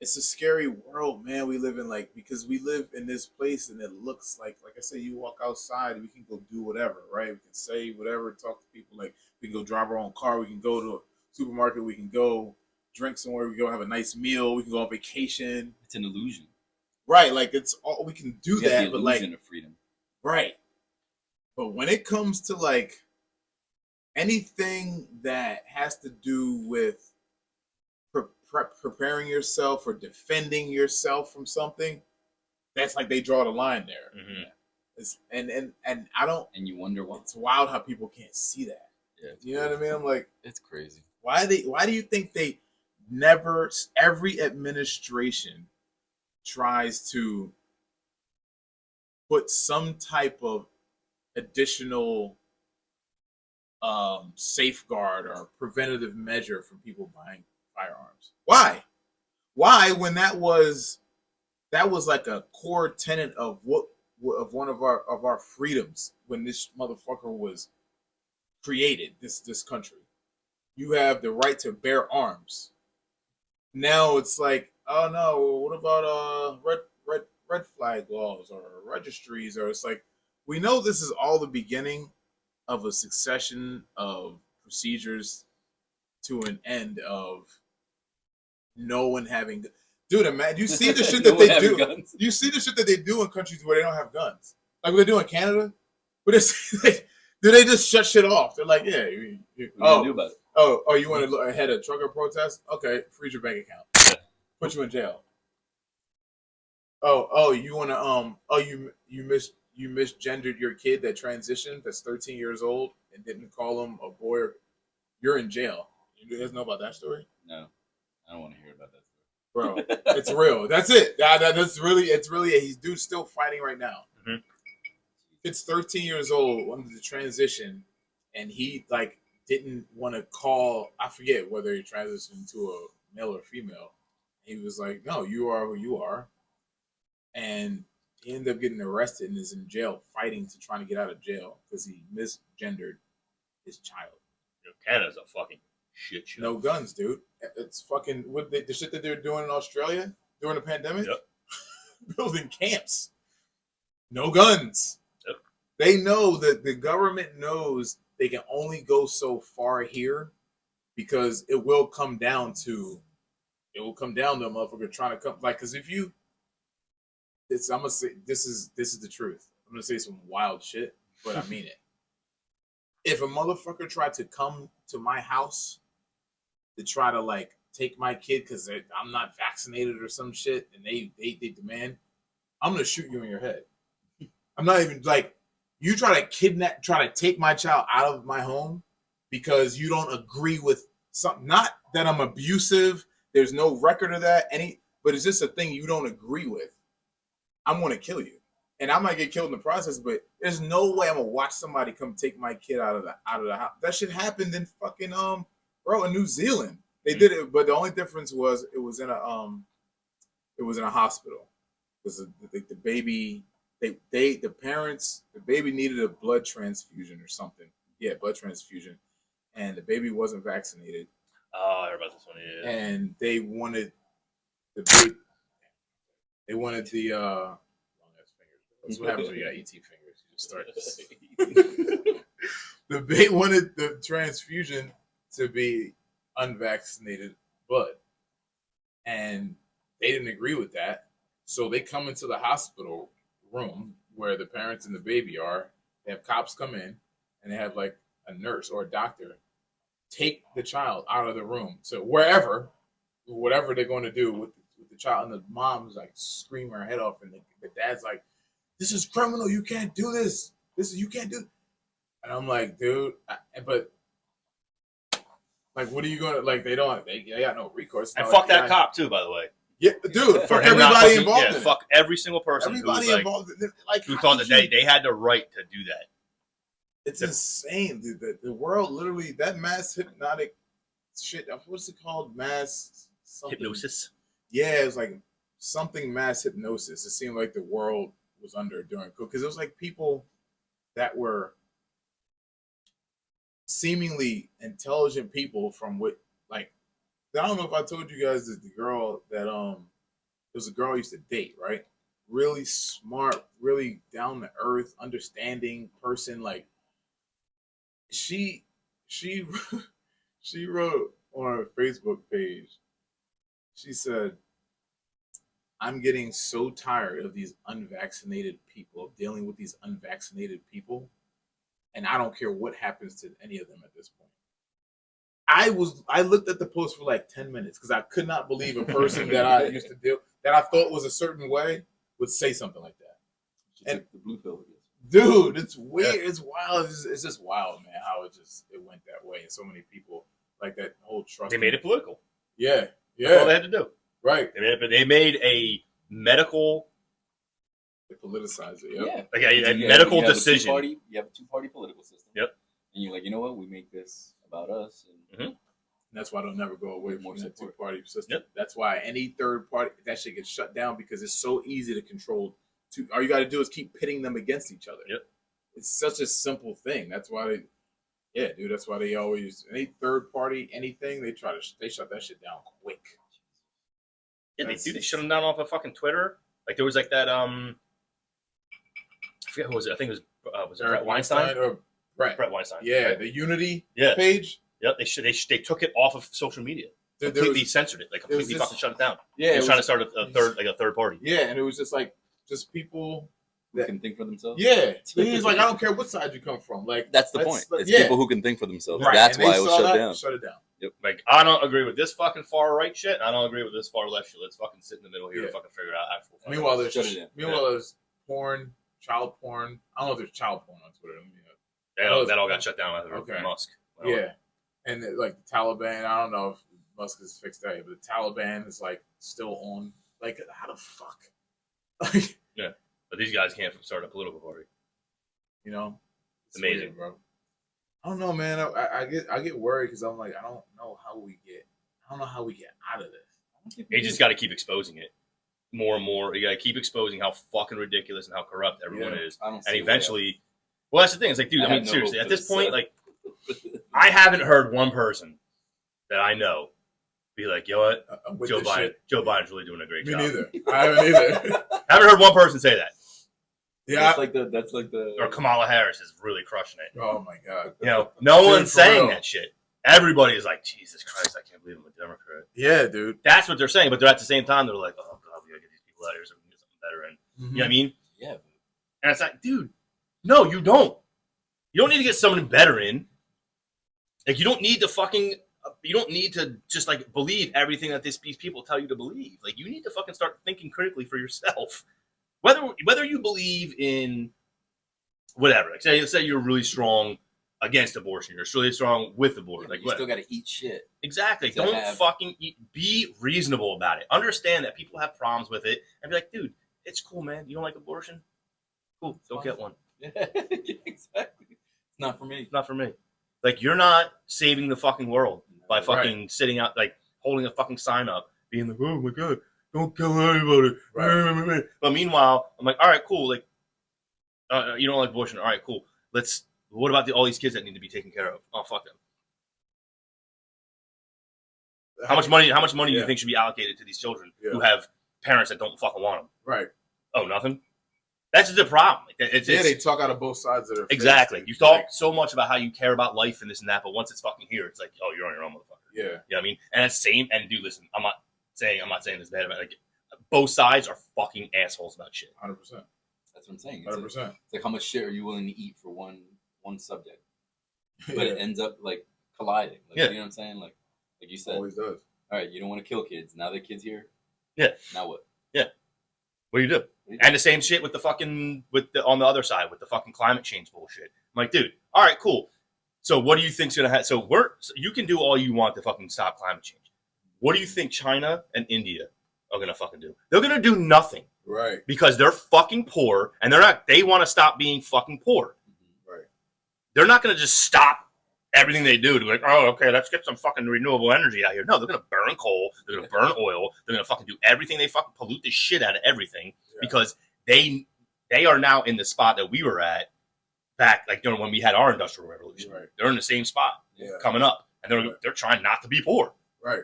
a scary world, man, we live in, like, because we live in this place and it looks like I said, you walk outside and we can go do whatever, right? We can say whatever, talk to people, like, we can go drive our own car, we can go to a supermarket, we can go drink somewhere, we can go have a nice meal, we can go on vacation. It's an illusion. Right, like, it's all, we can do You that, the but like, illusion of freedom. right. But when it comes to, like, anything that has to do with preparing yourself or defending yourself from something, that's like they draw the line there. Mm-hmm. It's, and I don't. And you wonder why. It's wild how people can't see that. Yeah, you know what I mean? I'm like, it's crazy. Why do you think they never? Every administration tries to put some type of additional safeguard or preventative measure from people buying firearms. Why when that was like a core tenet of one of our freedoms when this motherfucker was created, this country. You have the right to bear arms. Now it's like, oh no, what about red flag laws or registries? Or it's like we know this is all the beginning of a succession of procedures to an end of no one having. Dude, man, you see the shit No that one they having do. guns. You see the shit that they do in countries where they don't have guns, like what they do in Canada. But do they just shut shit off? They're like, yeah, What are you gonna do about it? oh, you want to head a trucker protest? Okay, freeze your bank account, put you in jail. Oh, you want to you misgendered your kid that transitioned that's 13 years old and didn't call him a boy. You're in jail. You guys know about that story? No, I don't want to hear about that. Bro, it's real. That's it. That's really, it's really, he's dude's still fighting right now. Mhm. It's 13 years old, wanted to transition, and he like didn't want to call. I forget whether he transitioned to a male or female. He was like, "No, you are who you are," and he ended up getting arrested and is in jail, fighting to trying to get out of jail because he misgendered his child. Canada's a fucking shit show. No guns, dude. It's fucking the shit that they're doing in Australia during the pandemic. Yep. Building camps. No guns. Yep. They know that the government knows they can only go so far here because it will come down to a motherfucker trying to come like because if you I'm gonna say this is the truth. I'm gonna say some wild shit, but I mean it. If a motherfucker tried to come to my house to try to like take my kid because I'm not vaccinated or some shit, and they demand, I'm gonna shoot you in your head. I'm not even like you try to take my child out of my home because you don't agree with something. Not that I'm abusive. There's no record of that. But it's just a thing you don't agree with. I'm gonna kill you, and I might get killed in the process. But there's no way I'm gonna watch somebody come take my kid out of the house. That shit happened in fucking in New Zealand. They did it, but the only difference was it was in a hospital because the baby the parents the baby needed a blood transfusion or something. Yeah, blood transfusion, and the baby wasn't vaccinated. Oh, I heard about this one. Yeah. And they wanted the baby. They wanted the long ass fingers. That's what happens when you got ET fingers. You just start. They wanted the transfusion to be unvaccinated blood, and they didn't agree with that. So they come into the hospital room where the parents and the baby are. They have cops come in, and they have like a nurse or a doctor take the child out of the room to wherever, whatever they're going to do with the child. And the mom's like screaming her head off, and the dad's like, "This is criminal. You can't do this. You can't do." And I'm like, dude, but like, what are you gonna like? They got no recourse. And fuck that cop too, by the way. Yeah, dude, For fuck him not everybody fucking- involved yeah, in it. fuck every single person Everybody who's involved in it. Like, who how thought could that you- they had the right to do that. It's insane, dude. The world literally that mass hypnotic shit. What's it called? Mass something. Hypnosis. Yeah, it was like something mass hypnosis. It seemed like the world was under during because it was like people that were seemingly intelligent people from what like I don't know if I told you guys that the girl that there was a girl I used to date, right? Really smart, really down to earth, understanding person. Like she she wrote on her Facebook page. She said, "I'm getting so tired of these unvaccinated people, of dealing with these unvaccinated people, and I don't care what happens to any of them at this point." I looked at the post for like 10 minutes because I could not believe a person that I used to deal that I thought was a certain way would say something like that. And the blue pill. Dude, it's weird. Yeah. It's wild. It's just wild, man. How it went that way, and so many people like that whole trust. They made it political. Yeah, yeah. That's all they had to do. Right. They made a medical. They politicized it. Yep. Yeah. Like a medical decision. You have a two-party political system. Yep. And you're like, you know what? We make this about us. And that's why they'll never go away from that two-party system. Yep. That's why any third party, that shit gets shut down because it's so easy to control. All you got to do is keep pitting them against each other. Yep. It's such a simple thing. That's why that's why they always any third party anything they shut that shit down quick. Yeah, they shut him down off of fucking Twitter. Like there was like that I forget who was it. I think it was it Brett Weinstein or Brett Weinstein. Yeah, right? the Unity Yeah. page. Yep, they took it off of social media. Completely censored it. Like completely fucking shut it down. Yeah, he was trying to start a third party. Yeah, and it was just people who can think for themselves. Yeah, he's like, I don't care what side you come from. Like that's the point. It's people who can think for themselves. Right. That's and why it was shut down. Shut it down. Yep. Like I don't agree with this fucking far right shit. I don't agree with this far left shit. Let's fucking sit in the middle here and fucking figure out actual. Meanwhile, there's porn, child porn. I don't know if there's child porn on Twitter. That all got shut down with Musk. Yeah, and like the Taliban. I don't know if Musk has fixed that, but the Taliban is like still on. Like, how the fuck? Like, yeah, but these guys can't start a political party. You know, it's amazing, weird, bro. I don't know, man. I get worried because I'm like, I don't know how we get out of this. You just got to keep exposing it more and more. You got to keep exposing how fucking ridiculous and how corrupt everyone is, and eventually, well, that's the thing. It's like, dude, I mean, seriously, at this point, like, I haven't heard one person that I know be like, you know what, Joe Biden's really doing a great job. Me neither. I haven't either. I haven't heard one person say that. Yeah, that's like the or Kamala Harris is really crushing it. Oh my god! You know, no one's saying that shit. Everybody is like, Jesus Christ, I can't believe I'm a Democrat. Yeah, dude. That's what they're saying, but they're at the same time they're like, oh god, we gotta get these people out of here so we can get something better. And you know what I mean? Yeah. And it's like, dude, no, you don't. You don't need to get someone better in. Like, you don't need to just like believe everything that these people tell you to believe. Like, you need to fucking start thinking critically for yourself. Whether you believe in whatever, like say you're really strong against abortion, you're really strong with abortion. Like, you still got to eat shit. Exactly. Don't fucking eat. Be reasonable about it. Understand that people have problems with it, and be like, dude, it's cool, man. You don't like abortion? Cool, don't get one. Yeah, exactly. It's not for me. It's not for me. Like, you're not saving the fucking world by fucking sitting out, like holding a fucking sign up, being like, oh my god, don't kill anybody. Right. But meanwhile, I'm like, all right, cool. Like, you don't like abortion. All right, cool. What about all these kids that need to be taken care of? Oh, fuck them. How much money do you think should be allocated to these children who have parents that don't fucking want them? Right. Oh, nothing? That's the problem. They talk out of both sides of their exactly. You talk so much about how you care about life and this and that, but once it's fucking here, it's like, oh, you're on your own, motherfucker. Yeah. You know what I mean? And it's same. And dude, listen, I'm not saying this bad about it. Like, both sides are fucking assholes about shit. 100%. That's what I'm saying. 100%. It's like how much shit are you willing to eat for one subject? But it ends up like colliding. Like, you know what I'm saying? Like you said. Always does. All right, you don't want to kill kids. Now the kids here. Yeah. Now what? Yeah. What do you do? And the same shit with the fucking on the other side with the fucking climate change bullshit. I'm like, dude, all right, cool. So what do you think's gonna happen? So you can do all you want to fucking stop climate change. What do you think China and India are gonna fucking do? They're gonna do nothing. Right. Because they're fucking poor and they want to stop being fucking poor. Right. They're not gonna just stop everything they do to be like, oh, okay, let's get some fucking renewable energy out here. No, they're gonna burn coal, they're gonna burn oil, they're gonna fucking do everything. They fucking pollute the shit out of everything because they are now in the spot that we were at back, like, you know, when we had our industrial revolution. Right. They're in the same spot coming up, and they're trying not to be poor. Right.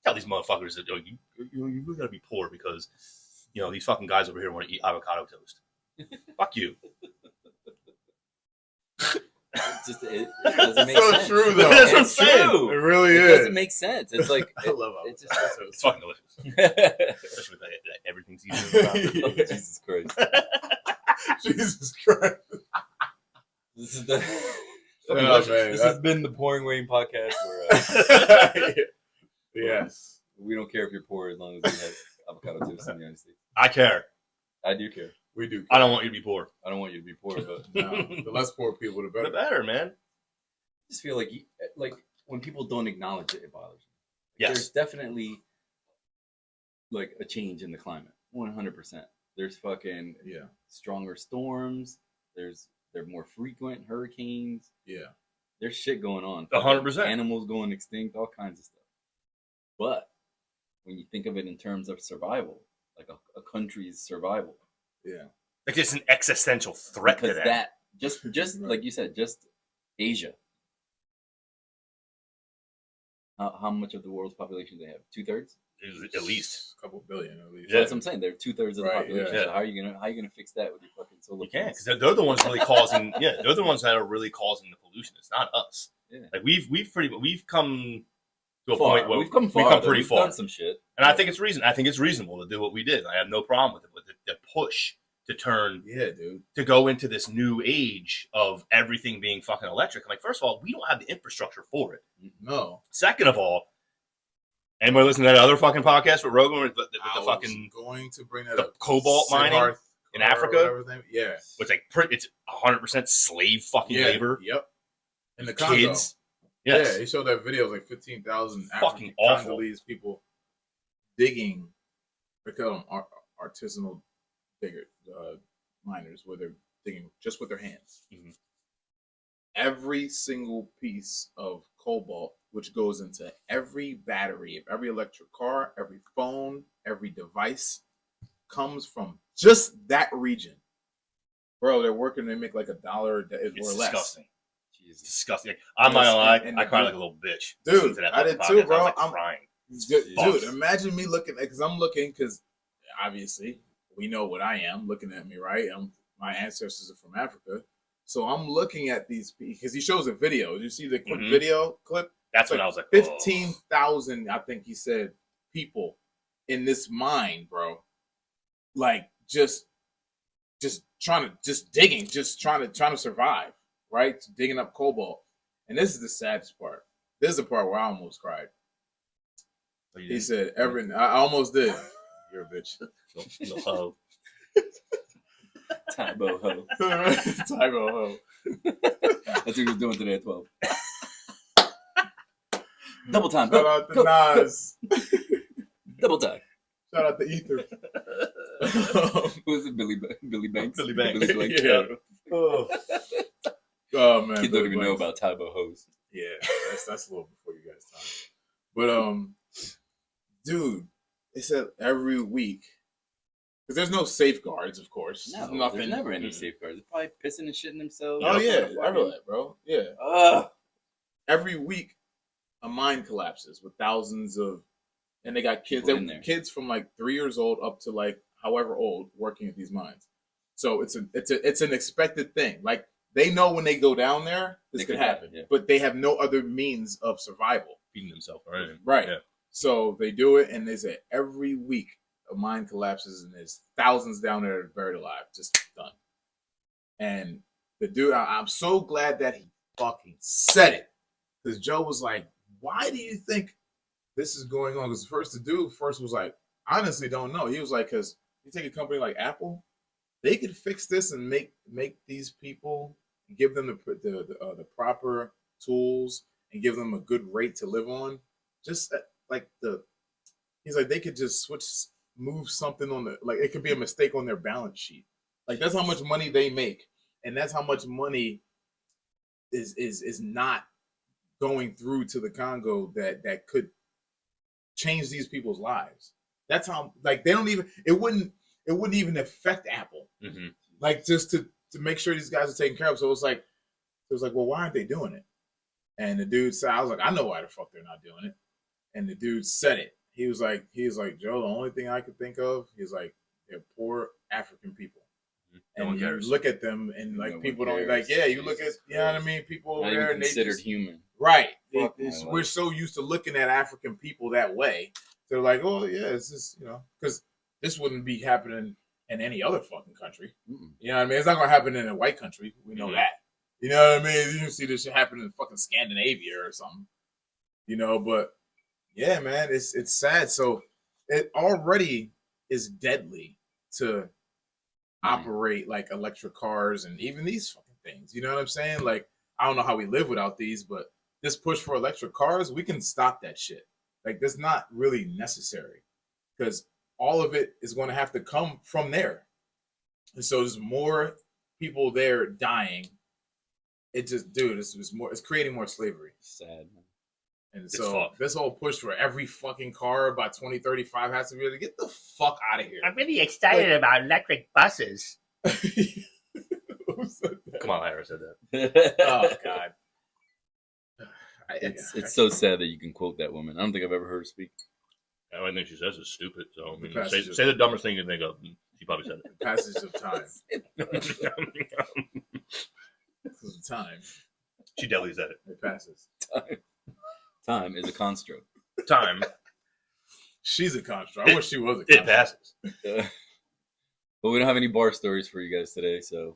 Tell these motherfuckers that you really gotta be poor because, you know, these fucking guys over here want to eat avocado toast. Fuck you. It doesn't make sense. True though. That's what I'm saying. It really It is. doesn't make sense. It's like I love it's It's fucking delicious. Especially with that everything's easy. Oh, Jesus Christ. Jesus Christ. This is the This has been the Pouring Rain podcast where yes. we don't care if you're poor as long as you have avocado toast in the United States. I care. I do care. We do. I don't want you to be poor. I don't want you to be poor, but The less poor people, the better. The better, man. I just feel like when people don't acknowledge it, it bothers me. Yes. There's definitely like a change in the climate. 100%. There's fucking stronger storms. They're more frequent hurricanes. Yeah. There's shit going on. 100%. Animals going extinct, all kinds of stuff. But when you think of it in terms of survival, like a country's survival. Yeah. Like, it's an existential threat to them. Just like you said, just Asia. How much of the world's population do they have? 2/3. At least. a couple billion at least. So that's what I'm saying. They're 2/3 of the Right, population. yeah. So how are you gonna fix that with your fucking solar? You can't, panels? because they're the ones really causing. Yeah, they're the ones that are really causing the pollution. It's not us. Yeah. Like we've come to a Far. point where We've come far. We've come though. pretty We've far, done some shit. and I think it's reasonable to do what we did. I have no problem with it. But the push to turn Yeah, dude. to go into this new age of everything being fucking electric. I'm like, first of all, we don't have the infrastructure for it. No. Second of all, anybody listen to that other fucking podcast with Rogan with the I was fucking going to bring that the up. cobalt mining Siddharth in or Africa? whatever his name- Yeah. which like it's 100% slave fucking Yeah. labor. Yep. In the Congo. Kids. Yes. Yeah, he showed that video. It was like 15,000 Fucking African awful. Congolese people digging. They call them artisanal digger miners, where they're digging just with their hands. Mhm. Every single piece of cobalt, which goes into every battery of every electric car, every phone, every device, comes from just that region. Bro, they're working. They make like $1 or It's less. disgusting. It's Jesus. disgusting. I'm not Yes, gonna lie, and I the cried dude- like a little bitch. Dude, listening to that I did fucking too, podcast. bro. I was like I'm- crying. Dude, Fuck. imagine me looking at, because I'm looking, because obviously we know what I am looking at me, right? My ancestors are from Africa. So I'm looking at these, because he shows a video. You see the quick Mhm. video clip? That's It's when I was like, 15,000, I think he said, people in this mine, bro. Like just trying to, just digging, just trying to survive, right? Digging up cobalt. And this is the saddest part. This is the part where I almost cried. oh, He said, I almost did. You're a bitch. oh, Tybo ho. Tybo ho. That's what he was doing today at 12. Double time. Shout Go, out to go, go. Nas. Double time. Shout out to Ether. Who was it? Billy Banks? Billy Banks. Billy Blanks. Yeah. Oh man. Kids don't Billy even know Blanks. about Tybo hose. Yeah, that's a little before you guys' time. But dude, they said every week, because there's no safeguards, of course. No, There's nothing. there's never any safeguards. They're probably pissing and shitting themselves. Oh yeah, Fucking- I know that, bro. Yeah, Ugh. every week a mine collapses with thousands of, and they got kids. People in there. Kids from like 3 years old up to like however old working at these mines. So it's an expected thing. Like they know when they go down there, this It could could happen, happen, yeah. but they have no other means of survival. feeding themselves, right? Right. Yeah. So they do it, and they say every week a mine collapses, and there's thousands down there that are buried alive, just done. And the dude, I'm so glad that he fucking said it, because Joe was like, "Why do you think this is going on?" Because the dude was like, "Honestly, don't know." He was like, "Because you take a company like Apple, they could fix this and make these people, give them the proper tools and give them a good rate to live on. Just he's like, they could just move something on it could be a mistake on their balance sheet. Like that's how much money they make, and that's how much money is not going through to the Congo that could change these people's lives. That's how they don't even it wouldn't even affect Apple. Mm-hmm. Like just to make sure these guys are taken care of. So it was like, well, why aren't they doing it? And the dude said, I was like, I know why the fuck they're not doing it. And the dude said it. He was like, Joe, the only thing I could think of, he's like, they're poor African people. No one And you cares. look at them and No like one people don't cares. you look at, Jesus you know what I Christ. mean? People over Not there even and they considered just, human. right. Fuck my We're life. so used to looking at African people that way. They're like, oh yeah, it's just, because this wouldn't be happening in any other fucking country. Mm-mm. You know what I mean? It's not gonna happen in a white country. We know Mhm. that. You know what I mean? You can see this shit happen in fucking Scandinavia or something. But yeah, man, it's sad. So it already is deadly to operate like electric cars and even these fucking things. You know what I'm saying? Like, I don't know how we live without these, but this push for electric cars, we can stop that shit. Like, that's not really necessary because all of it is going to have to come from there. And so there's more people there dying. It just, dude, it's creating more slavery. Sad, man. And It's so fucked. this whole push for every fucking car by 2035 has to be able to get the fuck out of here. I'm really excited about electric buses. Who said that? Come on, Ira said that. Oh God. It's so sad that you can quote that woman. I don't think I've ever heard her speak. The only thing she says is stupid. So I mean, Passage say the dumbest thing you can think of. And she probably said The passage of time. it. Because of time, She definitely said it. it passes. Time is a construct. Time. She's a construct. I wish she was a It construct. passes. But we don't have any bar stories for you guys today, so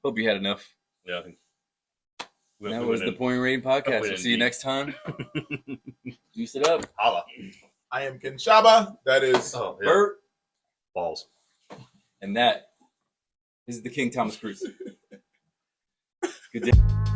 hope you had enough. Yeah. I think That was the Point Rating Podcast. We'll see you next time. Juice it up. Holla. I am Kinshaba. That is Oh, yeah. Bert. Balls. And that is the King Thomas Cruise. Good day.